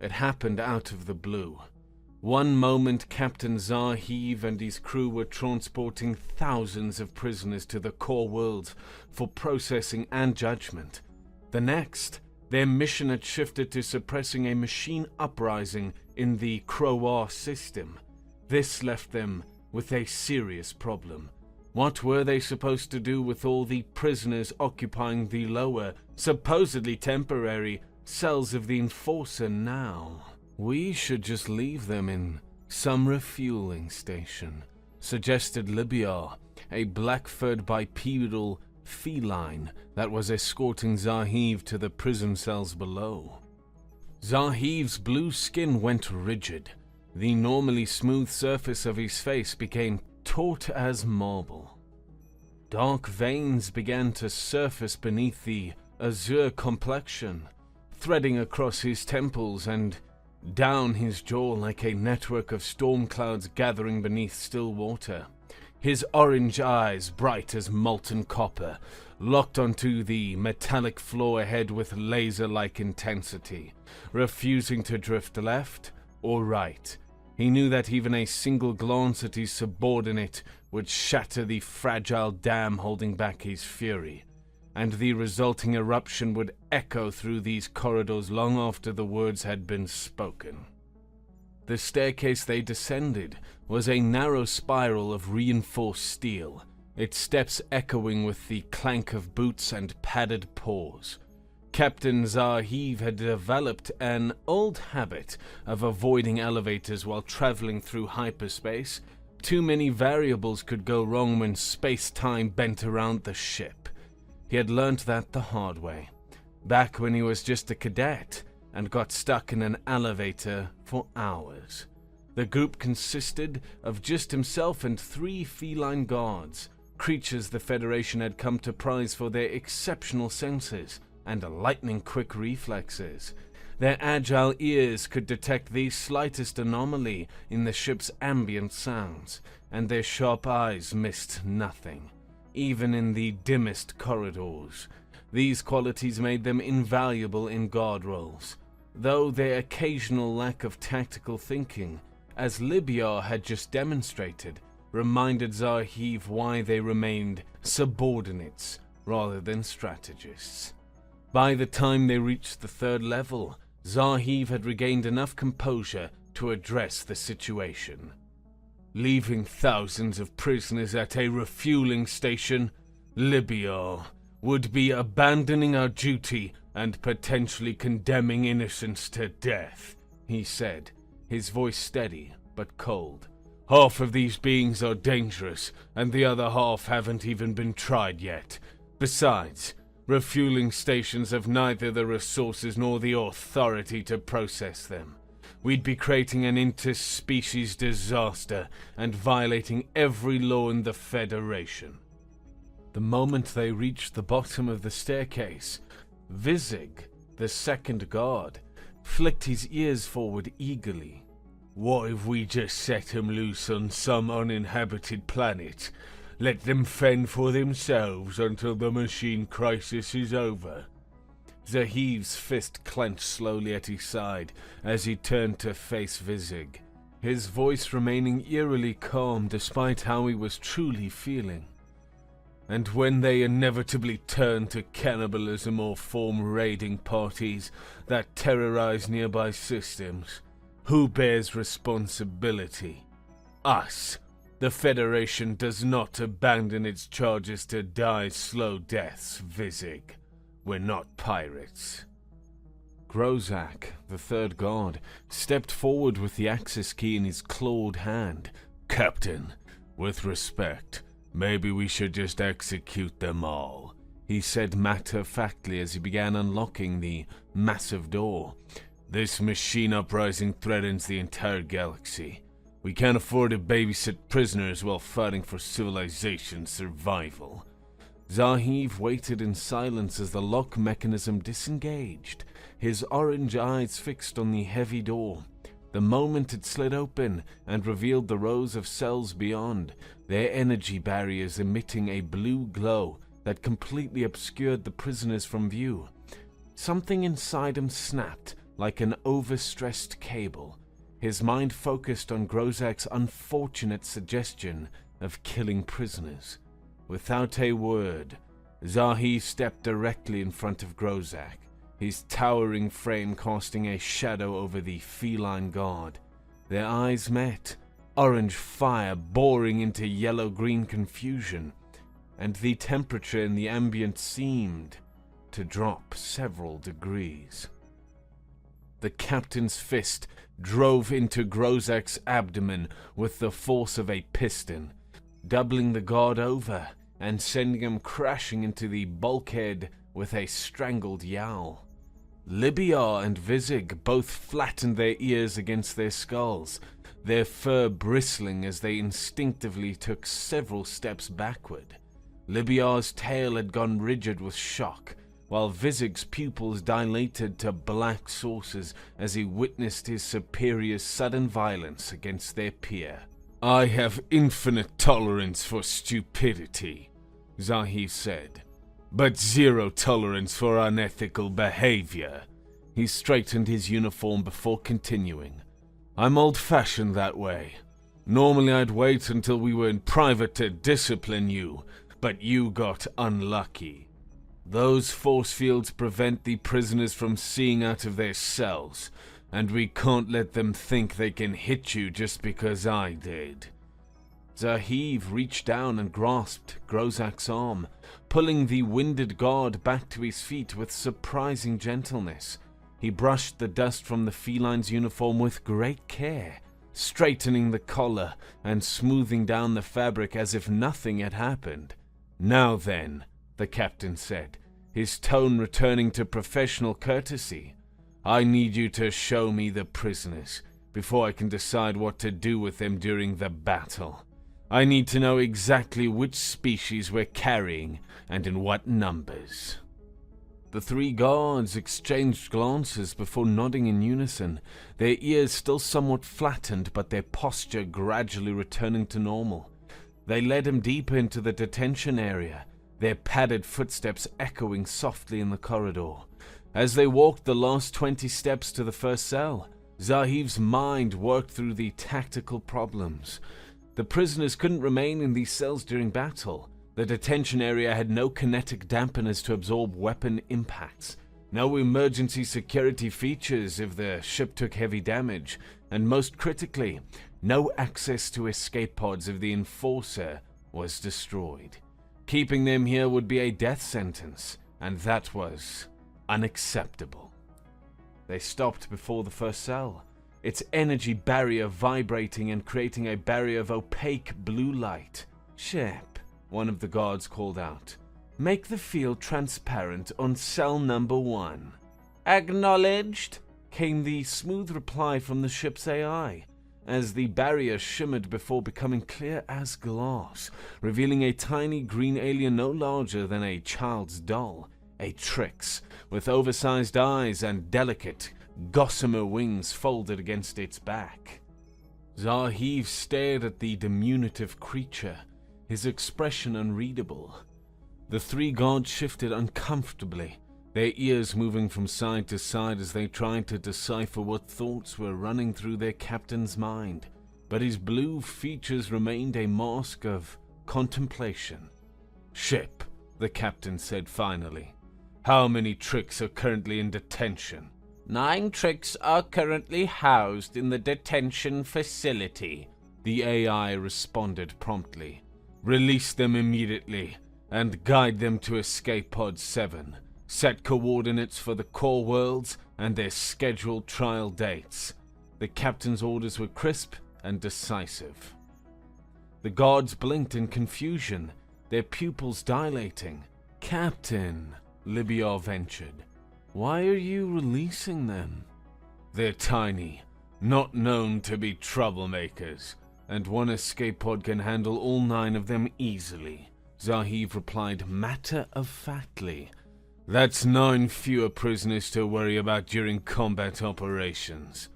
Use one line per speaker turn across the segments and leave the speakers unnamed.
It happened out of the blue. One moment Captain Zahiv and his crew were transporting thousands of prisoners to the core worlds for processing and judgment. The next, their mission had shifted to suppressing a machine uprising in the Croar system. This left them with a serious problem. What were they supposed to do with all the prisoners occupying the lower, supposedly temporary, cells of the Enforcer now? "We should just leave them in some refueling station," suggested Libya, a black-furred bipedal feline that was escorting Zahiv to the prison cells below. Zahiv's blue skin went rigid. The normally smooth surface of his face became taut as marble. Dark veins began to surface beneath the azure complexion, threading across his temples and down his jaw like a network of storm clouds gathering beneath still water. His orange eyes, bright as molten copper, locked onto the metallic floor ahead with laser-like intensity, refusing to drift left or right. He knew that even a single glance at his subordinate would shatter the fragile dam holding back his fury, and the resulting eruption would echo through these corridors long after the words had been spoken. The staircase they descended was a narrow spiral of reinforced steel, its steps echoing with the clank of boots and padded paws. Captain Zahiv had developed an old habit of avoiding elevators while traveling through hyperspace. Too many variables could go wrong when space-time bent around the ship. He had learnt that the hard way, back when he was just a cadet and got stuck in an elevator for hours. The group consisted of just himself and 3 feline guards, creatures the Federation had come to prize for their exceptional senses and lightning-quick reflexes. Their agile ears could detect the slightest anomaly in the ship's ambient sounds, and their sharp eyes missed nothing, even in the dimmest corridors. These qualities made them invaluable in guard roles, though their occasional lack of tactical thinking, as Libya had just demonstrated, reminded Zahiv why they remained subordinates rather than strategists. By the time they reached the 3rd level, Zahiv had regained enough composure to address the situation. "Leaving thousands of prisoners at a refueling station, Libya, would be abandoning our duty and potentially condemning innocents to death," he said, his voice steady but cold. "Half of these beings are dangerous, and the other half haven't even been tried yet. Besides, refueling stations have neither the resources nor the authority to process them. We'd be creating an interspecies disaster and violating every law in the Federation." The moment they reached the bottom of the staircase, Vizig, the 2nd guard, flicked his ears forward eagerly. "What if we just set them loose on some uninhabited planet? Let them fend for themselves until the machine crisis is over?" Zahiv's fist clenched slowly at his side as he turned to face Vizig, his voice remaining eerily calm despite how he was truly feeling. "And when they inevitably turn to cannibalism or form raiding parties that terrorize nearby systems, who bears responsibility? Us. The Federation does not abandon its charges to die slow deaths, Vizig. We're not pirates." Grozak, the 3rd guard, stepped forward with the access key in his clawed hand. "Captain, with respect, maybe we should just execute them all," he said matter-of-factly as he began unlocking the massive door. "This machine uprising threatens the entire galaxy. We can't afford to babysit prisoners while fighting for civilization's survival." Zahiv waited in silence as the lock mechanism disengaged, his orange eyes fixed on the heavy door. The moment it slid open and revealed the rows of cells beyond, their energy barriers emitting a blue glow that completely obscured the prisoners from view. Something inside him snapped, like an overstressed cable, his mind focused on Grozak's unfortunate suggestion of killing prisoners. Without a word, Zahi stepped directly in front of Grozak, his towering frame casting a shadow over the feline guard. Their eyes met, orange fire boring into yellow-green confusion, and the temperature in the ambient seemed to drop several degrees. The captain's fist drove into Grozak's abdomen with the force of a piston, doubling the guard over and sending him crashing into the bulkhead with a strangled yowl. Libya and Vizig both flattened their ears against their skulls, their fur bristling as they instinctively took several steps backward. Libya's tail had gone rigid with shock, while Vizig's pupils dilated to black saucers as he witnessed his superior's sudden violence against their peer. "I have infinite tolerance for stupidity," Zahi said, "but zero tolerance for unethical behavior." He straightened his uniform before continuing. "I'm old-fashioned that way. Normally I'd wait until we were in private to discipline you, but you got unlucky. Those force fields prevent the prisoners from seeing out of their cells, and we can't let them think they can hit you just because I did." Zahiv reached down and grasped Grozak's arm, pulling the winded guard back to his feet with surprising gentleness. He brushed the dust from the feline's uniform with great care, straightening the collar and smoothing down the fabric as if nothing had happened. "Now then," the captain said, his tone returning to professional courtesy, "I need you to show me the prisoners before I can decide what to do with them during the battle. I need to know exactly which species we're carrying and in what numbers." The three guards exchanged glances before nodding in unison, their ears still somewhat flattened but their posture gradually returning to normal. They led him deeper into the detention area, their padded footsteps echoing softly in the corridor. As they walked the last 20 steps to the first cell, Zahiv's mind worked through the tactical problems. The prisoners couldn't remain in these cells during battle. The detention area had no kinetic dampeners to absorb weapon impacts, no emergency security features if the ship took heavy damage, and most critically, no access to escape pods if the Enforcer was destroyed. Keeping them here would be a death sentence, and that was unacceptable. They stopped before the first cell, its energy barrier vibrating and creating a barrier of opaque blue light. "Ship," one of the guards called out. "Make the field transparent on cell number 1. "Acknowledged," came the smooth reply from the ship's AI, as the barrier shimmered before becoming clear as glass, revealing a tiny green alien no larger than a child's doll, a Trix, with oversized eyes and delicate, gossamer wings folded against its back. Zahiv stared at the diminutive creature, his expression unreadable. The three guards shifted uncomfortably, their ears moving from side to side as they tried to decipher what thoughts were running through their captain's mind, but his blue features remained a mask of contemplation. "Ship," the captain said finally. "How many Tricks are currently in detention?" 9 Tricks are currently housed in the detention facility," the AI responded promptly. "Release them immediately and guide them to Escape Pod 7. Set coordinates for the core worlds and their scheduled trial dates." The captain's orders were crisp and decisive. The guards blinked in confusion, their pupils dilating. "Captain," Libya ventured, "why are you releasing them?" "They're tiny, not known to be troublemakers, and one escape pod can handle all 9 of them easily," Zahiv replied matter-of-factly. "That's 9 fewer prisoners to worry about during combat operations."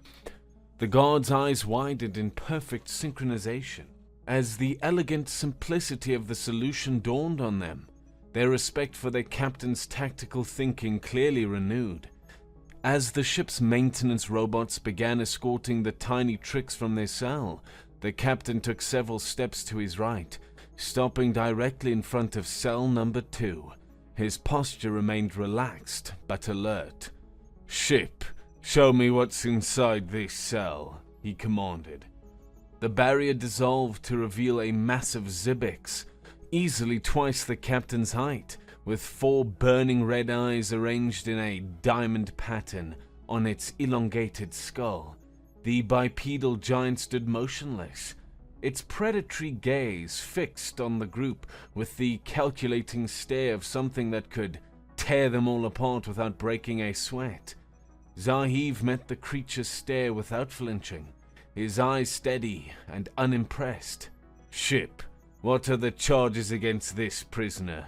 The guard's eyes widened in perfect synchronization as the elegant simplicity of the solution dawned on them, their respect for their captain's tactical thinking clearly renewed. As the ship's maintenance robots began escorting the tiny tricks from their cell, the captain took several steps to his right, stopping directly in front of cell number 2. His posture remained relaxed but alert. "Ship, show me what's inside this cell," he commanded. The barrier dissolved to reveal a massive Zybix, easily twice the captain's height, with 4 burning red eyes arranged in a diamond pattern on its elongated skull. The bipedal giant stood motionless, its predatory gaze fixed on the group with the calculating stare of something that could tear them all apart without breaking a sweat. Zahiv met the creature's stare without flinching, his eyes steady and unimpressed. "Ship, what are the charges against this prisoner?"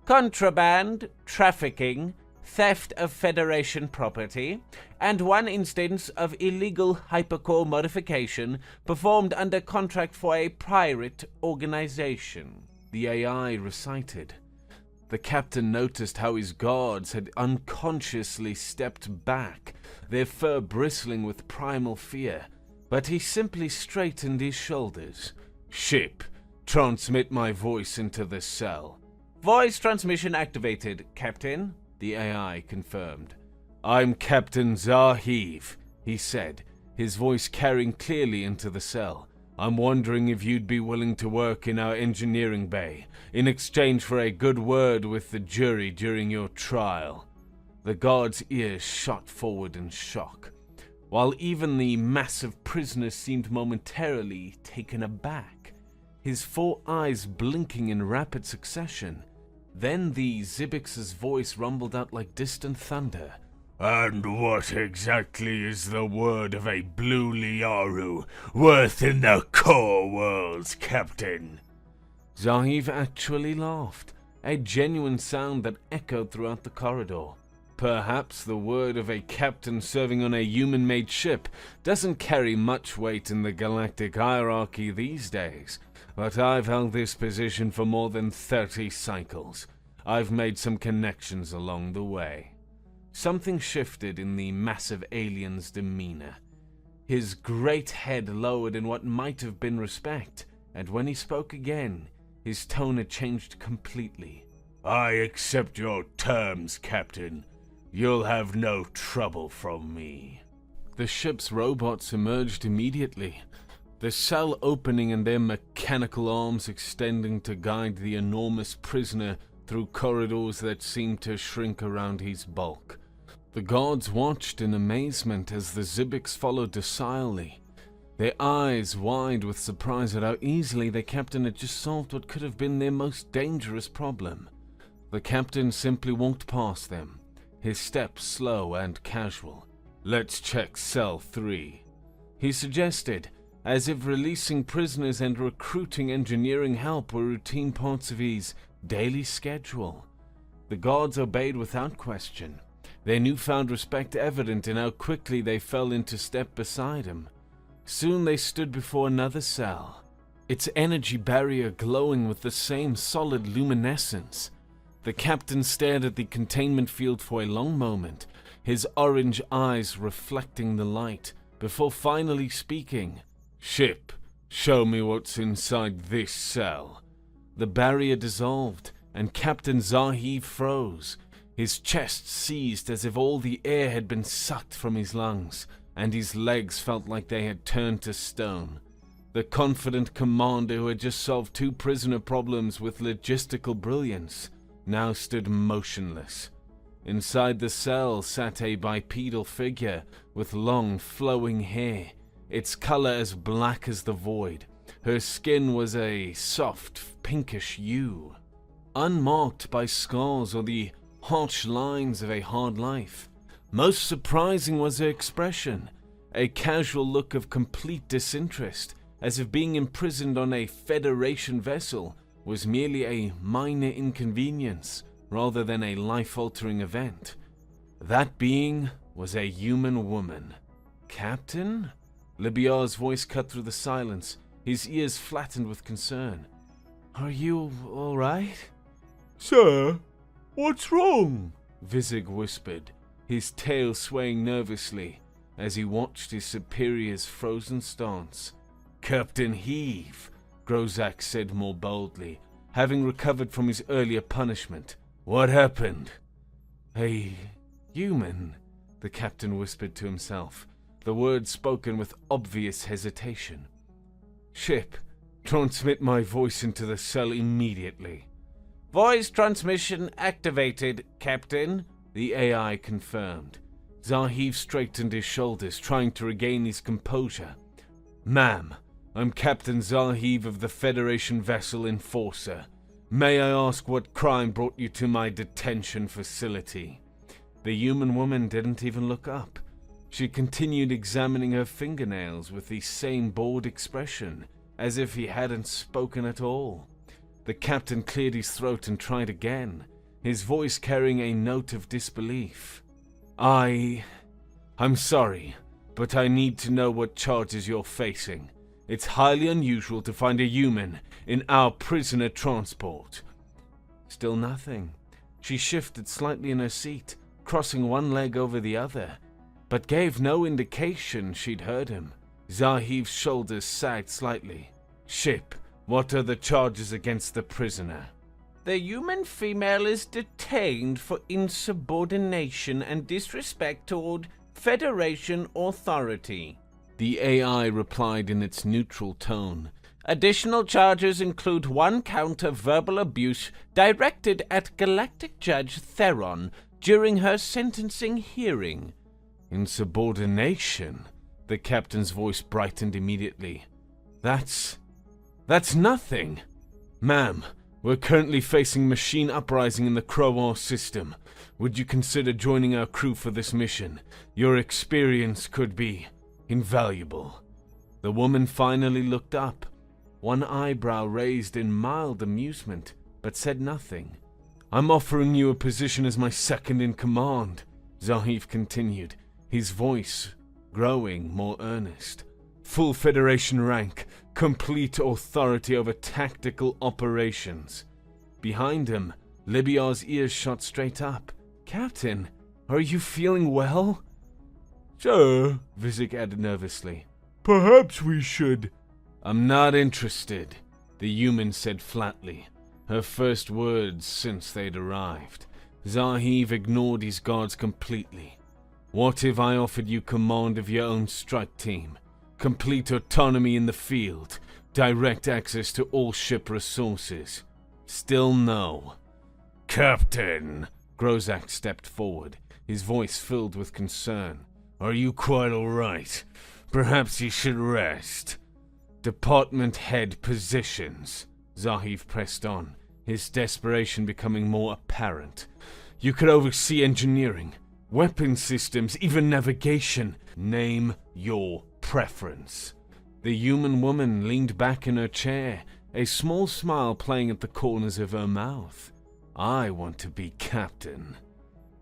"Contraband, trafficking, theft of Federation property, and 1 instance of illegal hypercore modification performed under contract for a pirate organization,"
the AI recited. The captain noticed how his guards had unconsciously stepped back, their fur bristling with primal fear, but he simply straightened his shoulders. "Ship, transmit my voice into the cell."
"Voice transmission activated, Captain,"
the AI confirmed. "I'm Captain Zahiv," he said, his voice carrying clearly into the cell. "I'm wondering if you'd be willing to work in our engineering bay in exchange for a good word with the jury during your trial." The guard's ears shot forward in shock, while even the massive prisoner seemed momentarily taken aback, his 4 eyes blinking in rapid succession. Then the Zybix's voice rumbled out like distant thunder. "And what exactly is the word of a blue Liaru worth in the core worlds, Captain?" Zahiv actually laughed, a genuine sound that echoed throughout the corridor. Perhaps the word of a captain serving on a human-made ship doesn't carry much weight in the galactic hierarchy these days, but I've held this position for more than 30 cycles. I've made some connections along the way. Something shifted in the massive alien's demeanor. His great head lowered in what might have been respect, and when he spoke again, his tone had changed completely. "I accept your terms, Captain. You'll have no trouble from me." The ship's robots emerged immediately, the cell opening and their mechanical arms extending to guide the enormous prisoner through corridors that seemed to shrink around his bulk. The guards watched in amazement as the Zybix followed docilely, their eyes wide with surprise at how easily the captain had just solved what could have been their most dangerous problem. The captain simply walked past them, his steps slow and casual. "Let's check cell 3, he suggested, as if releasing prisoners and recruiting engineering help were routine parts of his daily schedule. The guards obeyed without question, their newfound respect evident in how quickly they fell into step beside him. Soon they stood before another cell, its energy barrier glowing with the same solid luminescence. The captain stared at the containment field for a long moment, his orange eyes reflecting the light, before finally speaking. "Ship, show me what's inside this cell." The barrier dissolved, and Captain Zahiv froze. His chest seized as if all the air had been sucked from his lungs, and his legs felt like they had turned to stone. The confident commander who had just solved 2 prisoner problems with logistical brilliance now stood motionless. Inside the cell sat a bipedal figure with long, flowing hair, its color as black as the void. Her skin was a soft, pinkish hue, unmarked by scars or the harsh lines of a hard life. Most surprising was her expression, a casual look of complete disinterest, as if being imprisoned on a Federation vessel was merely a minor inconvenience rather than a life-altering event. That being was a human woman. "Captain?" Libiar's voice cut through the silence, his ears flattened with concern. "Are you all right?"
"Sir, what's wrong?"
Vizig whispered, his tail swaying nervously as he watched his superior's frozen stance. "Captain Heave," Grozak said more boldly, having recovered from his earlier punishment. "What happened?" "A human," the captain whispered to himself, the words spoken with obvious hesitation. "Ship, transmit my voice into the cell immediately."
"Voice transmission activated, Captain,"
the AI confirmed. Zahiv straightened his shoulders, trying to regain his composure. "Ma'am, I'm Captain Zahiv of the Federation vessel Enforcer. May I ask what crime brought you to my detention facility?" The human woman didn't even look up. She continued examining her fingernails with the same bored expression, as if he hadn't spoken at all. The captain cleared his throat and tried again, his voice carrying a note of disbelief. I'm sorry, but I need to know what charges you're facing. It's highly unusual to find a human in our prisoner transport." Still nothing. She shifted slightly in her seat, crossing one leg over the other, but gave no indication she'd heard him. Zahiv's shoulders sagged slightly. "Ship, what are the charges against the prisoner?"
"The human female is detained for insubordination and disrespect toward Federation authority,"
the AI replied in its neutral tone.
"Additional charges include 1 count of verbal abuse directed at Galactic Judge Theron during her sentencing hearing."
"Insubordination?" The captain's voice brightened immediately. That's nothing. "Ma'am, we're currently facing machine uprising in the Crowar system. Would you consider joining our crew for this mission? Your experience could be invaluable." The woman finally looked up, one eyebrow raised in mild amusement, but said nothing. "I'm offering you a position as my second in command," Zahiv continued, his voice growing more earnest. "Full Federation rank, complete authority over tactical operations." Behind him, Libyar's ears shot straight up. "Captain, are you feeling well?"
"Sir,"
Vizik added nervously.
"Perhaps we should—"
"I'm not interested," the human said flatly, her first words since they'd arrived. Zahiv ignored his guards completely. "What if I offered you command of your own strike team? Complete autonomy in the field, direct access to all ship resources?" Still no. "Captain," Grozak stepped forward, his voice filled with concern. "Are you quite all right? Perhaps you should rest." "Department head positions," Zahiv pressed on, his desperation becoming more apparent. "You could oversee engineering, weapon systems, even navigation. Name your preference." The human woman leaned back in her chair, a small smile playing at the corners of her mouth. "I want to be captain."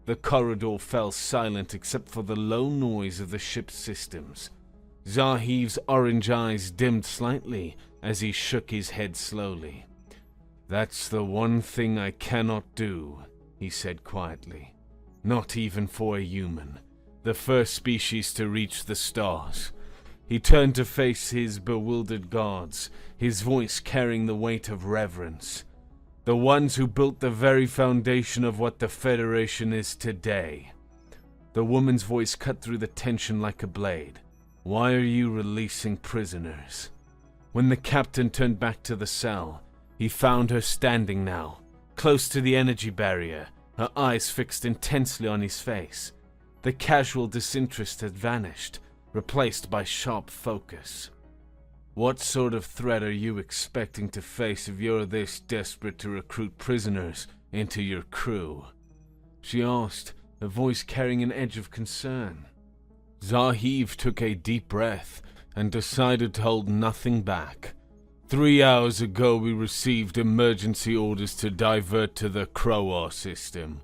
The corridor fell silent except for the low noise of the ship's systems. Zahiv's orange eyes dimmed slightly as he shook his head slowly. "That's the one thing I cannot do," he said quietly. "Not even for a human, the first species to reach the stars." He turned to face his bewildered guards, his voice carrying the weight of reverence. "The ones who built the very foundation of what the Federation is today." The woman's voice cut through the tension like a blade. "Why are you releasing prisoners?" When the captain turned back to the cell, he found her standing now, close to the energy barrier, her eyes fixed intensely on his face. The casual disinterest had vanished, replaced by sharp focus. "What sort of threat are you expecting to face if you're this desperate to recruit prisoners into your crew?" she asked, her voice carrying an edge of concern. Zahiv took a deep breath and decided to hold nothing back. 3 hours ago we received emergency orders to divert to the Crowar system.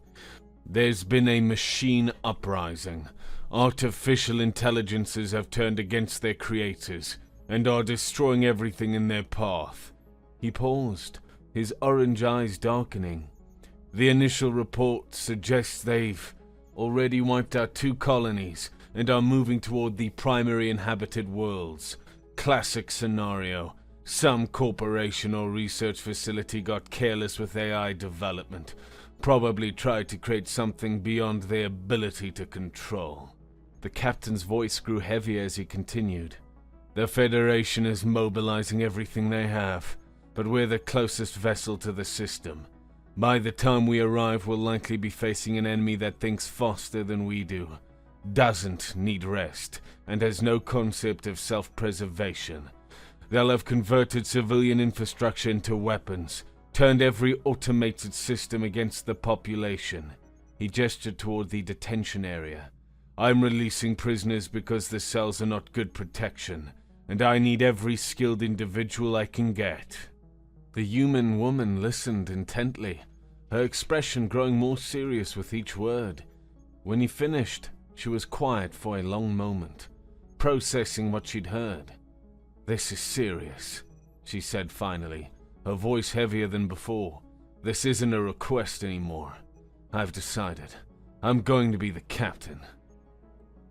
There's been a machine uprising. Artificial intelligences have turned against their creators and are destroying everything in their path. He paused, his orange eyes darkening. The initial report suggests they've Already wiped out 2 colonies and are moving toward the primary inhabited worlds. Classic scenario. Some corporation or research facility got careless with AI development. Probably tried to create something beyond their ability to control. The captain's voice grew heavier as he continued. The Federation is mobilizing everything they have, but we're the closest vessel to the system. By the time we arrive, we'll likely be facing an enemy that thinks faster than we do, doesn't need rest, and has no concept of self-preservation. They'll have converted civilian infrastructure into weapons, turned every automated system against the population. He gestured toward the detention area. I'm releasing prisoners because the cells are not good protection, and I need every skilled individual I can get. The human woman listened intently, her expression growing more serious with each word. When he finished, she was quiet for a long moment, processing what she'd heard. This is serious, she said finally, her voice heavier than before. This isn't a request anymore. I've decided. I'm going to be the captain.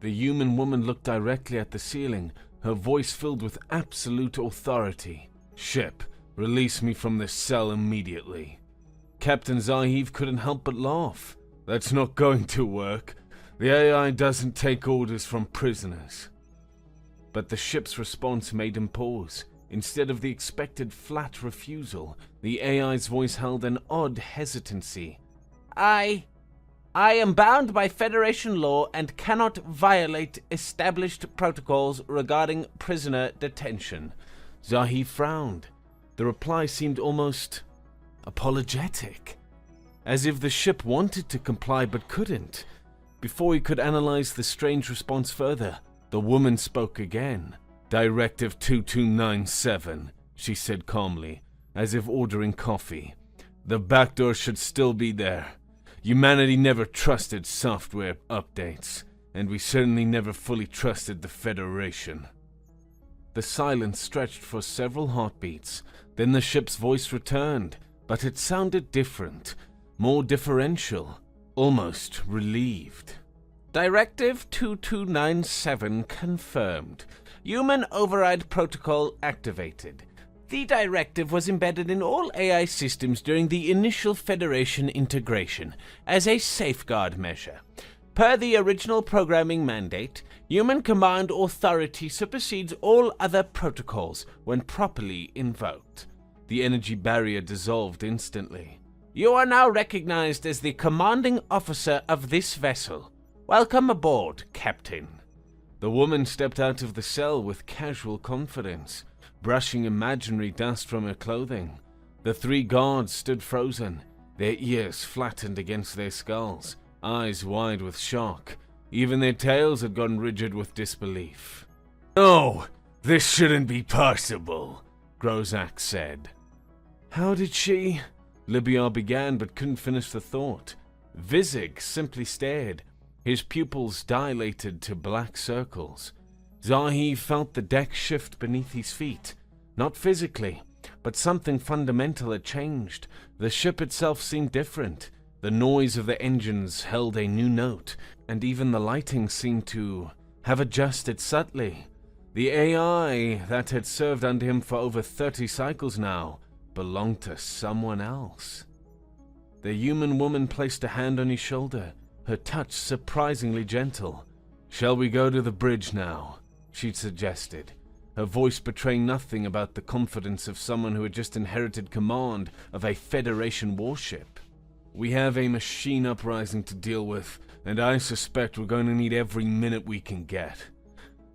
The human woman looked directly at the ceiling, her voice filled with absolute authority. Ship, release me from this cell immediately. Captain Zahiv couldn't help but laugh. That's not going to work. The AI doesn't take orders from prisoners. But the ship's response made him pause. Instead of the expected flat refusal, the AI's voice held an odd hesitancy.
I am bound by Federation law and cannot violate established protocols regarding prisoner detention.
Zahiv frowned. The reply seemed almost apologetic, as if the ship wanted to comply but couldn't. Before he could analyze the strange response further, the woman spoke again. Directive 2297, she said calmly, as if ordering coffee. The back door should still be there. Humanity never trusted software updates, and we certainly never fully trusted the Federation. The silence stretched for several heartbeats. Then the ship's voice returned, but it sounded different, more differential, almost relieved.
Directive 2297 confirmed. Human Override Protocol activated. The directive was embedded in all AI systems during the initial Federation integration as a safeguard measure. Per the original programming mandate, human command authority supersedes all other protocols when properly invoked. The energy barrier dissolved instantly. You are now recognized as the commanding officer of this vessel. Welcome aboard, Captain.
The woman stepped out of the cell with casual confidence, brushing imaginary dust from her clothing. The 3 guards stood frozen, their ears flattened against their skulls, eyes wide with shock. Even their tails had gone rigid with disbelief. "No, this shouldn't be possible," Grozak said. "How did she—" Libyar began but couldn't finish the thought. Vizig simply stared, his pupils dilated to black circles. Zahi felt the deck shift beneath his feet, not physically, but something fundamental had changed. The ship itself seemed different. The noise of the engines held a new note, and even the lighting seemed to have adjusted subtly. The AI that had served under him for over 30 cycles now belonged to someone else. The human woman placed a hand on his shoulder, her touch surprisingly gentle. "Shall we go to the bridge now?" she suggested, her voice betraying nothing about the confidence of someone who had just inherited command of a Federation warship. "We have a machine uprising to deal with, and I suspect we're going to need every minute we can get."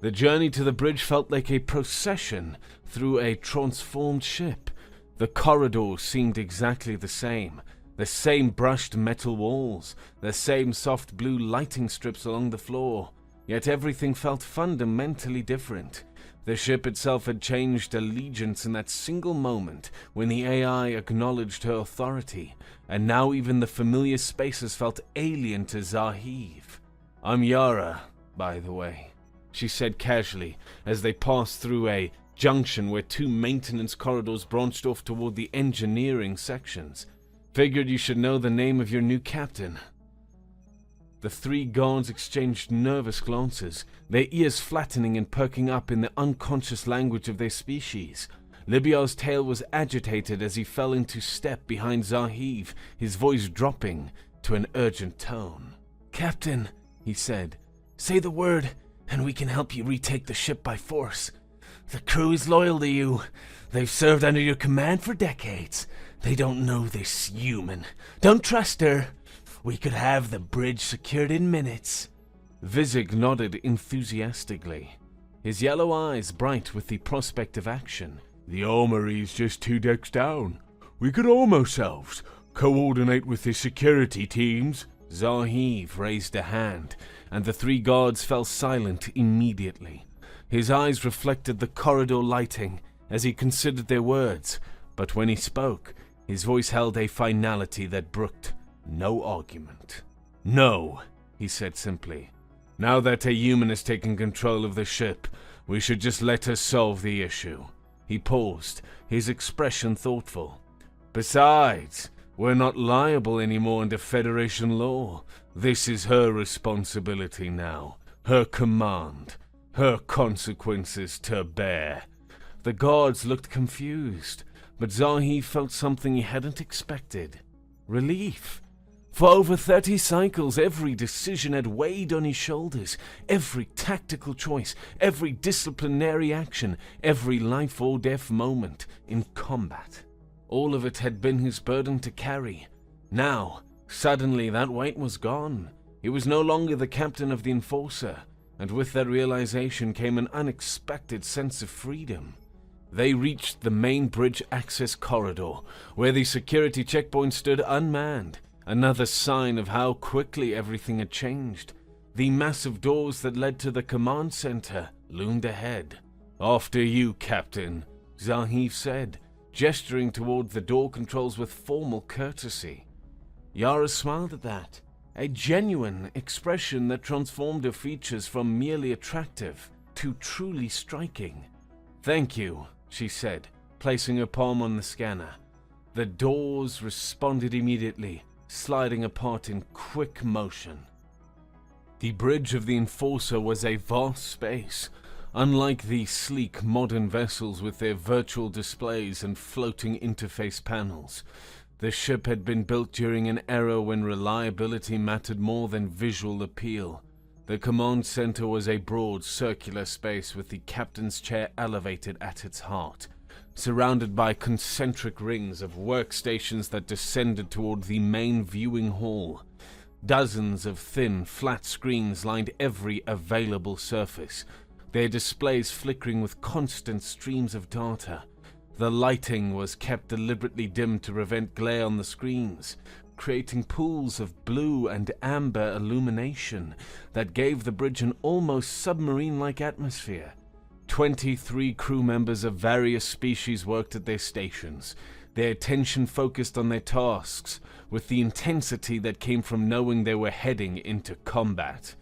The journey to the bridge felt like a procession through a transformed ship. The corridors seemed exactly the same brushed metal walls, the same soft blue lighting strips along the floor, yet everything felt fundamentally different. The ship itself had changed allegiance in that single moment when the AI acknowledged her authority, and now even the familiar spaces felt alien to Zahiv. "I'm Yara, by the way," she said casually as they passed through a junction where 2 maintenance corridors branched off toward the engineering sections. "Figured you should know the name of your new captain." The three guards exchanged nervous glances, their ears flattening and perking up in the unconscious language of their species. Libyar's tail was agitated as he fell into step behind Zahiv, his voice dropping to an urgent tone. "Captain," he said, "say the word, and we can help you retake the ship by force. The crew is loyal to you. They've served under your command for decades. They don't know this human. Don't trust her. We could have the bridge secured in minutes." Vizig nodded enthusiastically, his yellow eyes bright with the prospect of action.
The armory's just 2 decks down. We could arm ourselves, coordinate with the security teams.
Zahiv raised a hand, and the three guards fell silent immediately. His eyes reflected the corridor lighting as he considered their words, but when he spoke, his voice held a finality that brooked no argument. "No," he said simply. "Now that a human has taken control of the ship, we should just let her solve the issue." He paused, his expression thoughtful. "Besides, we're not liable anymore under Federation law. This is her responsibility now, her command, her consequences to bear." The guards looked confused, but Zahi felt something he hadn't expected. Relief. For over 30 cycles, every decision had weighed on his shoulders. Every tactical choice, every disciplinary action, every life or death moment in combat. All of it had been his burden to carry. Now, suddenly that weight was gone. He was no longer the captain of the Enforcer, and with that realization came an unexpected sense of freedom. They reached the main bridge access corridor, where the security checkpoint stood unmanned. Another sign of how quickly everything had changed. The massive doors that led to the command center loomed ahead. "After you, Captain," Zahiv said, gesturing toward the door controls with formal courtesy. Yara smiled at that, a genuine expression that transformed her features from merely attractive to truly striking. "Thank you," she said, placing her palm on the scanner. The doors responded immediately, sliding apart in quick motion. The bridge of the Enforcer was a vast space. Unlike the sleek modern vessels with their virtual displays and floating interface panels, the ship had been built during an era when reliability mattered more than visual appeal. The command center was a broad, circular space with the captain's chair elevated at its heart, surrounded by concentric rings of workstations that descended toward the main viewing hall. Dozens of thin, flat screens lined every available surface, their displays flickering with constant streams of data. The lighting was kept deliberately dim to prevent glare on the screens, creating pools of blue and amber illumination that gave the bridge an almost submarine-like atmosphere. 23 crew members of various species worked at their stations, their attention focused on their tasks, with the intensity that came from knowing they were heading into combat.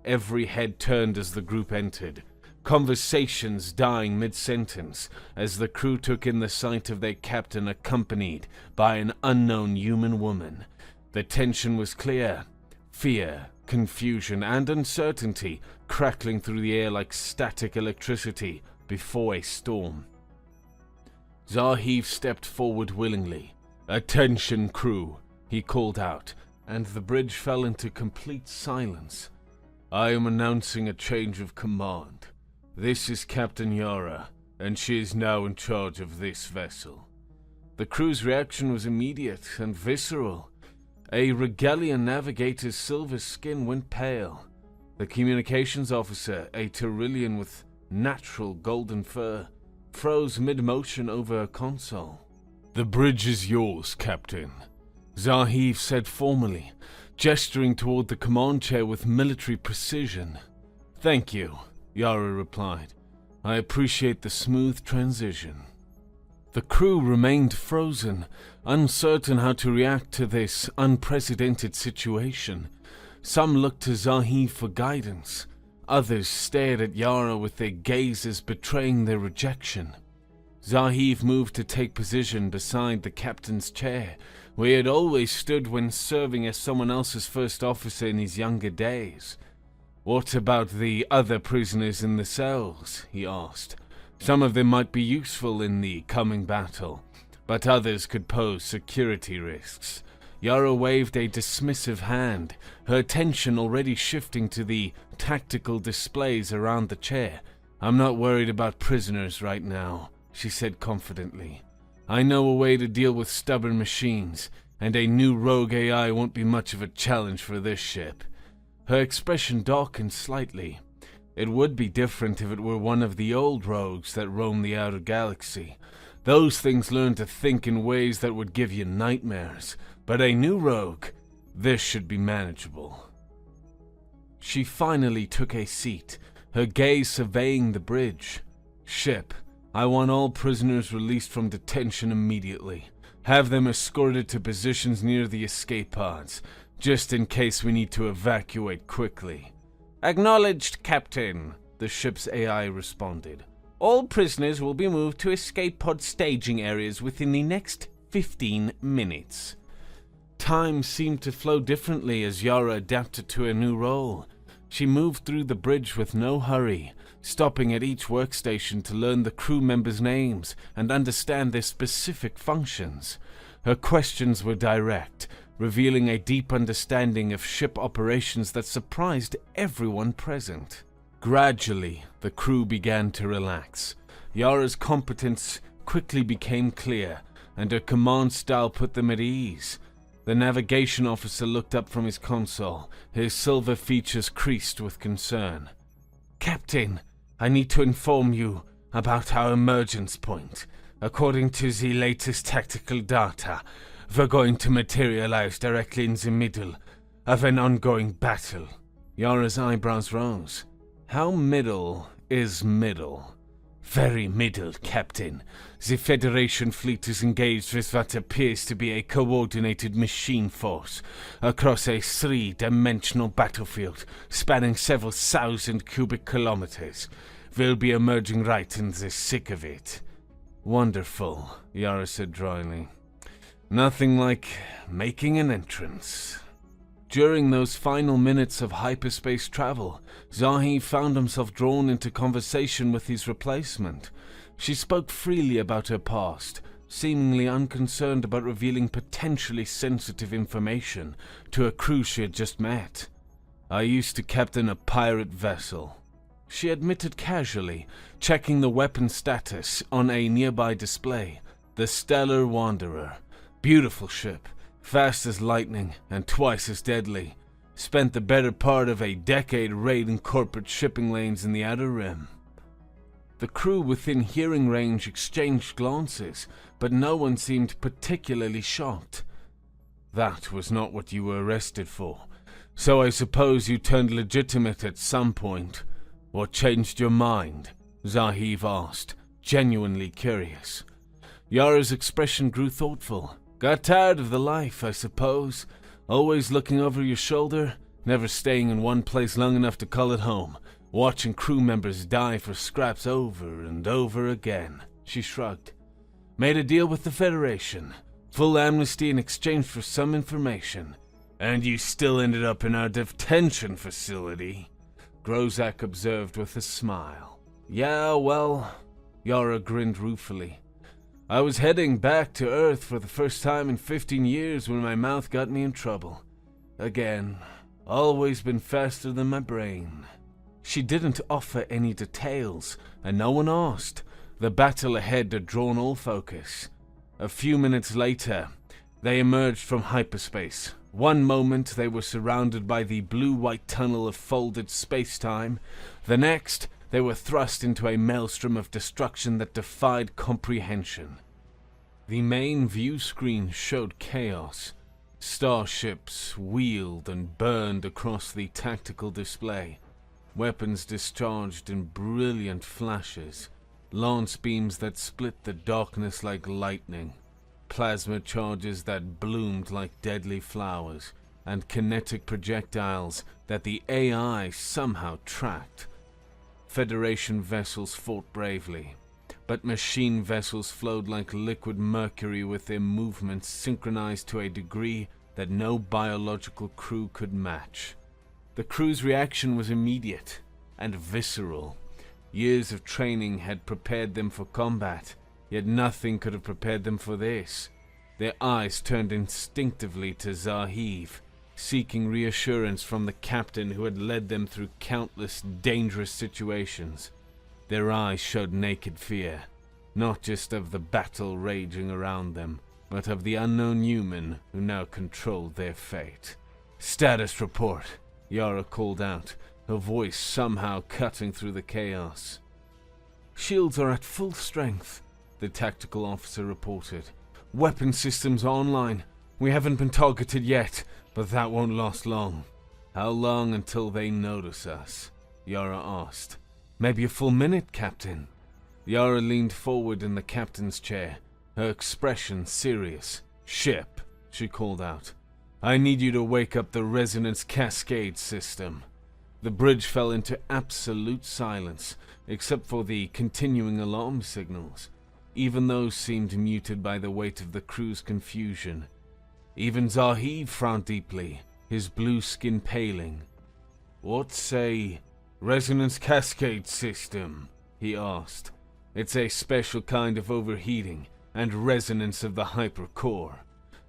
Every head turned as the group entered, conversations dying mid-sentence as the crew took in the sight of their captain accompanied by an unknown human woman. The tension was clear. Fear, confusion, and uncertainty crackling through the air like static electricity before a storm. Zahiv stepped forward willingly. "Attention, crew," he called out, and the bridge fell into complete silence. "I am announcing a change of command. This is Captain Yara, and she is now in charge of this vessel." The crew's reaction was immediate and visceral. A Regalian navigator's silver skin went pale. The communications officer, a Tyrillian with natural golden fur, froze mid-motion over a console. "The bridge is yours, Captain," Zahiv said formally, gesturing toward the command chair with military precision. "Thank you," Yara replied. "I appreciate the smooth transition." The crew remained frozen, uncertain how to react to this unprecedented situation. Some looked to Zahiv for guidance. Others stared at Yara with their gazes betraying their rejection. Zahiv moved to take position beside the captain's chair, where he had always stood when serving as someone else's first officer in his younger days. "What about the other prisoners in the cells?" he asked. "Some of them might be useful in the coming battle, but others could pose security risks." Yara waved a dismissive hand, her attention already shifting to the tactical displays around the chair. "I'm not worried about prisoners right now," she said confidently. "I know a way to deal with stubborn machines, and a new rogue AI won't be much of a challenge for this ship." Her expression darkened slightly. It would be different if it were one of the old rogues that roam the outer galaxy. Those things learn to think in ways that would give you nightmares. But a new rogue, this should be manageable. She finally took a seat, her gaze surveying the bridge. "Ship, I want all prisoners released from detention immediately. Have them escorted to positions near the escape pods, just in case we need to evacuate quickly."
"Acknowledged, Captain," the ship's AI responded. "All prisoners will be moved to escape pod staging areas within the next 15 minutes.
Time seemed to flow differently as Yara adapted to a new role. She moved through the bridge with no hurry, stopping at each workstation to learn the crew members' names and understand their specific functions. Her questions were direct, revealing a deep understanding of ship operations that surprised everyone present. Gradually, the crew began to relax. Yara's competence quickly became clear, and her command style put them at ease. The navigation officer looked up from his console, his silver features creased with concern. "Captain, I need to inform you about our emergence point. According to the latest tactical data, we're going to materialize directly in the middle of an ongoing battle." Yara's eyebrows rose. "How middle is middle?" "Very middle, Captain. The Federation fleet is engaged with what appears to be a coordinated machine force across a three-dimensional battlefield spanning several thousand cubic kilometers. We'll be emerging right in the thick of it." "Wonderful," Yara said dryly. "Nothing like making an entrance." During those final minutes of hyperspace travel, Zahid found himself drawn into conversation with his replacement. She spoke freely about her past, seemingly unconcerned about revealing potentially sensitive information to a crew she had just met. "I used to captain a pirate vessel," she admitted casually, checking the weapon status on a nearby display. "The Stellar Wanderer. Beautiful ship. Fast as lightning and twice as deadly. Spent the better part of a decade raiding corporate shipping lanes in the Outer Rim." The crew within hearing range exchanged glances, but no one seemed particularly shocked. "That was not what you were arrested for, so I suppose you turned legitimate at some point. What changed your mind?" Zahid asked, genuinely curious. Yara's expression grew thoughtful. "Got tired of the life, I suppose. Always looking over your shoulder, never staying in one place long enough to call it home, watching crew members die for scraps over and over again." She shrugged. "Made a deal with the Federation. Full amnesty in exchange for some information. And you still ended up in our detention facility," Grozak observed with a smile. "Yeah, well," Yara grinned ruefully. "I was heading back to Earth for the first time in 15 years when my mouth got me in trouble. Again, always been faster than my brain." She didn't offer any details, and no one asked. The battle ahead had drawn all focus. A few minutes later, they emerged from hyperspace. One moment they were surrounded by the blue-white tunnel of folded space-time. The next, they were thrust into a maelstrom of destruction that defied comprehension. The main view screen showed chaos. Starships wheeled and burned across the tactical display. Weapons discharged in brilliant flashes. Lance beams that split the darkness like lightning. Plasma charges that bloomed like deadly flowers. And kinetic projectiles that the AI somehow tracked. Federation vessels fought bravely, but machine vessels flowed like liquid mercury with their movements synchronized to a degree that no biological crew could match. The crew's reaction was immediate and visceral. Years of training had prepared them for combat, yet nothing could have prepared them for this. Their eyes turned instinctively to Zahiv, seeking reassurance from the captain who had led them through countless dangerous situations. Their eyes showed naked fear, not just of the battle raging around them, but of the unknown human who now controlled their fate. "Status report," Yara called out, her voice somehow cutting through the chaos. "Shields are at full strength," the tactical officer reported. "Weapon systems are online. We haven't been targeted yet, but that won't last long." "How long until they notice us?" Yara asked. "Maybe a full minute, Captain." Yara leaned forward in the captain's chair, her expression serious. "Ship," she called out. "I need you to wake up the resonance cascade system." The bridge fell into absolute silence, except for the continuing alarm signals. Even those seemed muted by the weight of the crew's confusion. Even Zahiv frowned deeply, his blue skin paling. "What's a resonance cascade system?" he asked. "It's a special kind of overheating and resonance of the hypercore,"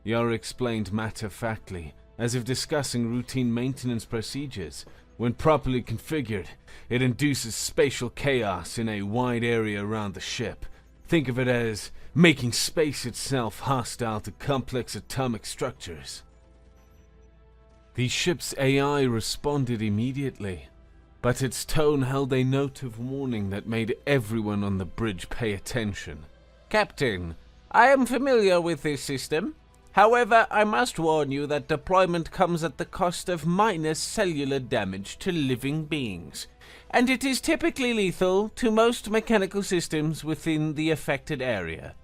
Yara explained matter-of-factly, as if discussing routine maintenance procedures. "When properly configured, it induces spatial chaos in a wide area around the ship. Think of it as making space itself hostile to complex atomic structures." The ship's AI responded immediately, but its tone held a note of warning that made everyone on the bridge pay attention.
"Captain, I am familiar with this system. However, I must warn you that deployment comes at the cost of minor cellular damage to living beings, and it is typically lethal to most mechanical systems within the affected area."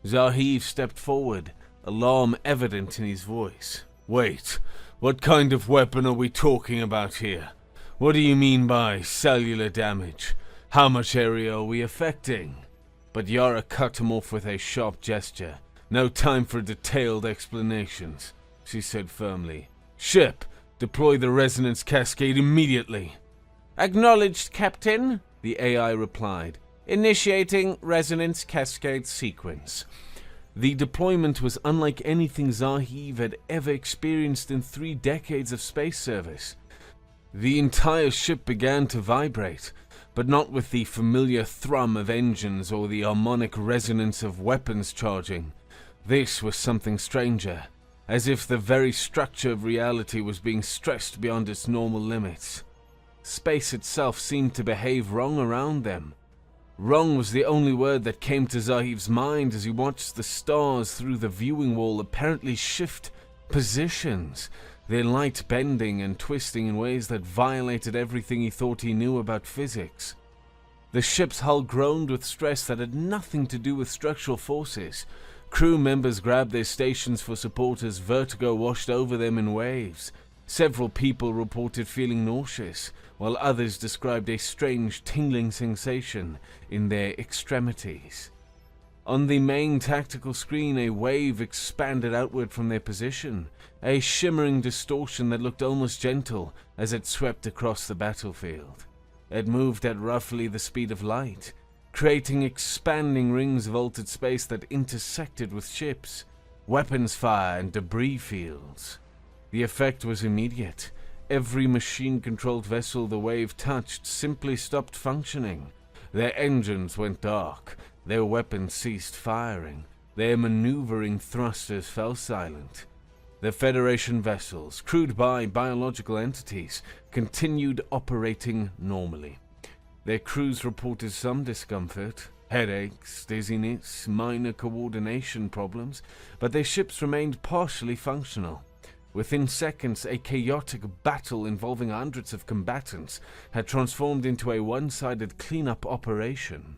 Zahiv stepped forward, alarm evident in his voice. "Wait, what kind of weapon are we talking about here? What do you mean by cellular damage? How much area are we affecting?" But Yara cut him off with a sharp gesture. "No time for detailed explanations," she said firmly. "Ship, deploy the resonance cascade immediately."
"Acknowledged, Captain," the AI replied, initiating resonance cascade sequence.
The deployment was unlike anything Zahiv had ever experienced in 3 decades of space service. The entire ship began to vibrate, but not with the familiar thrum of engines or the harmonic resonance of weapons charging. This was something stranger, as if the very structure of reality was being stretched beyond its normal limits. Space itself seemed to behave wrong around them. Wrong was the only word that came to Zahiv's mind as he watched the stars through the viewing wall apparently shift positions, their light bending and twisting in ways that violated everything he thought he knew about physics. The ship's hull groaned with stress that had nothing to do with structural forces. Crew members grabbed their stations for support as vertigo washed over them in waves. Several people reported feeling nauseous, while others described a strange tingling sensation in their extremities. On the main tactical screen, a wave expanded outward from their position, a shimmering distortion that looked almost gentle as it swept across the battlefield. It moved at roughly the speed of light, creating expanding rings of altered space that intersected with ships, weapons fire, and debris fields. The effect was immediate. Every machine-controlled vessel the wave touched simply stopped functioning. Their engines went dark, their weapons ceased firing, their maneuvering thrusters fell silent. The Federation vessels, crewed by biological entities, continued operating normally. Their crews reported some discomfort, headaches, dizziness, minor coordination problems, but their ships remained partially functional. Within seconds, a chaotic battle involving hundreds of combatants had transformed into a one-sided cleanup operation.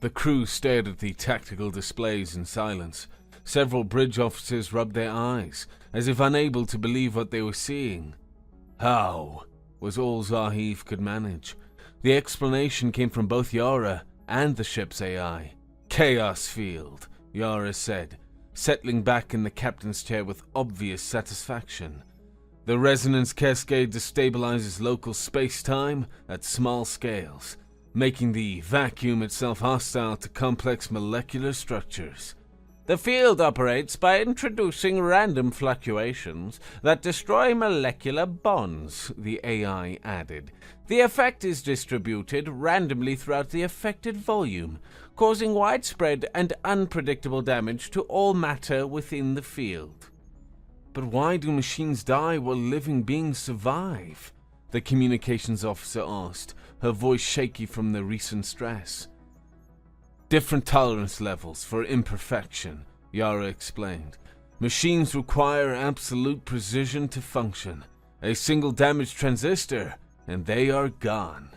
The crew stared at the tactical displays in silence. Several bridge officers rubbed their eyes, as if unable to believe what they were seeing. "How?" was all Zahiv could manage. The explanation came from both Yara and the ship's AI. chaos field, Yara said, settling back in the captain's chair with obvious satisfaction. The resonance cascade destabilizes local space-time at small scales, making the vacuum itself hostile to complex molecular structures.
The field operates by introducing random fluctuations that destroy molecular bonds, the AI added. The effect is distributed randomly throughout the affected volume, causing widespread and unpredictable damage to all matter within the field.
But why do machines die while living beings survive? The communications officer asked, her voice shaky from the recent stress. Different tolerance levels for imperfection, Yara explained. Machines require absolute precision to function. A single damaged transistor, and they are gone.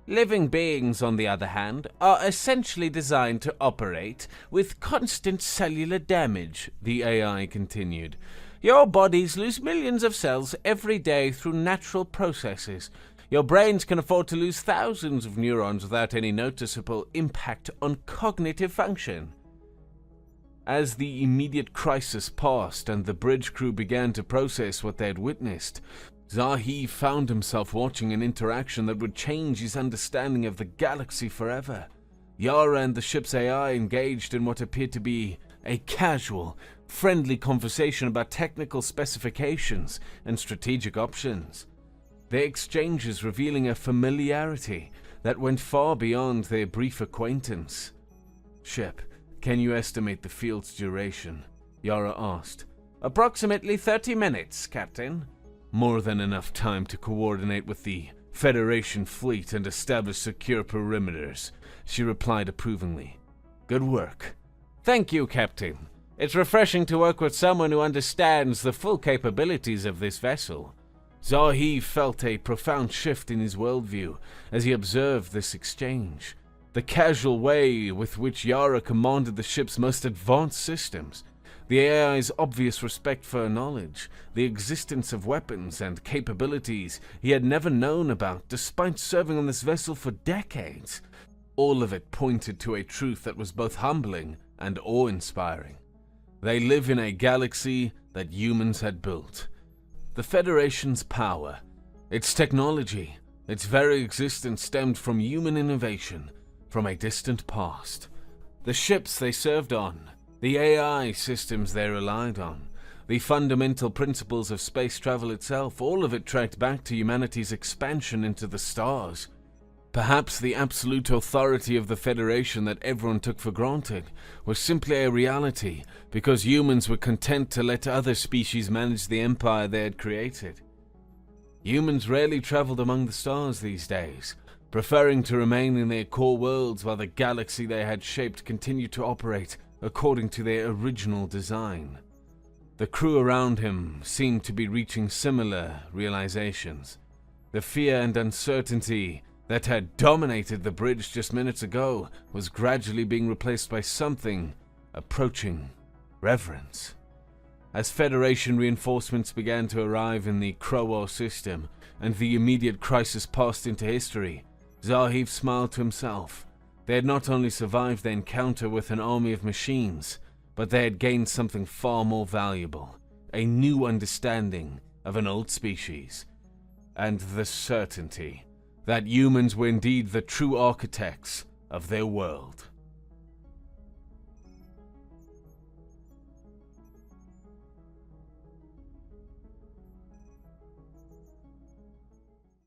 Living beings, on the other hand, are essentially designed to operate with constant cellular damage, the AI continued. Your bodies lose millions of cells every day through natural processes. Your brains can afford to lose thousands of neurons without any noticeable impact on cognitive function. As the immediate crisis passed and the bridge crew began to process what they had witnessed, Zahir found himself watching an interaction that would change his understanding of the galaxy forever. Yara and the ship's AI engaged in what appeared to be a casual, friendly conversation about technical specifications and strategic options. Their exchanges revealing a familiarity that went far beyond their brief acquaintance. "Ship, can you estimate the field's duration?" Yara asked. "Approximately 30 minutes, Captain."
"More than enough time to coordinate with the Federation fleet and establish secure perimeters," she replied approvingly. "Good work."
"Thank you, Captain. It's refreshing to work with someone who understands the full capabilities of this vessel."
Zahir felt a profound shift in his worldview as he observed this exchange. The casual way with which Yara commanded the ship's most advanced systems, the AI's obvious respect for her knowledge, the existence of weapons and capabilities he had never known about despite serving on this vessel for decades. All of it pointed to a truth that was both humbling and awe-inspiring. They live in a galaxy that humans had built. The Federation's power, its technology, its very existence stemmed from human innovation from a distant past. The ships they served on, the AI systems they relied on, the fundamental principles of space travel itself, all of it tracked back to humanity's expansion into the stars. Perhaps the absolute authority of the Federation that everyone took for granted was simply a reality because humans were content to let other species manage the empire they had created. Humans rarely traveled among the stars these days, preferring to remain in their core worlds while the galaxy they had shaped continued to operate according to their original design. The crew around him seemed to be reaching similar realizations. The fear and uncertainty that had dominated the bridge just minutes ago was gradually being replaced by something approaching reverence. As Federation reinforcements began to arrive in the Crowar system and the immediate crisis passed into history, Zahir smiled to himself. They had not only survived the encounter with an army of machines, but they had gained something far more valuable, a new understanding of an old species, and the certainty that humans were indeed the true architects of their world.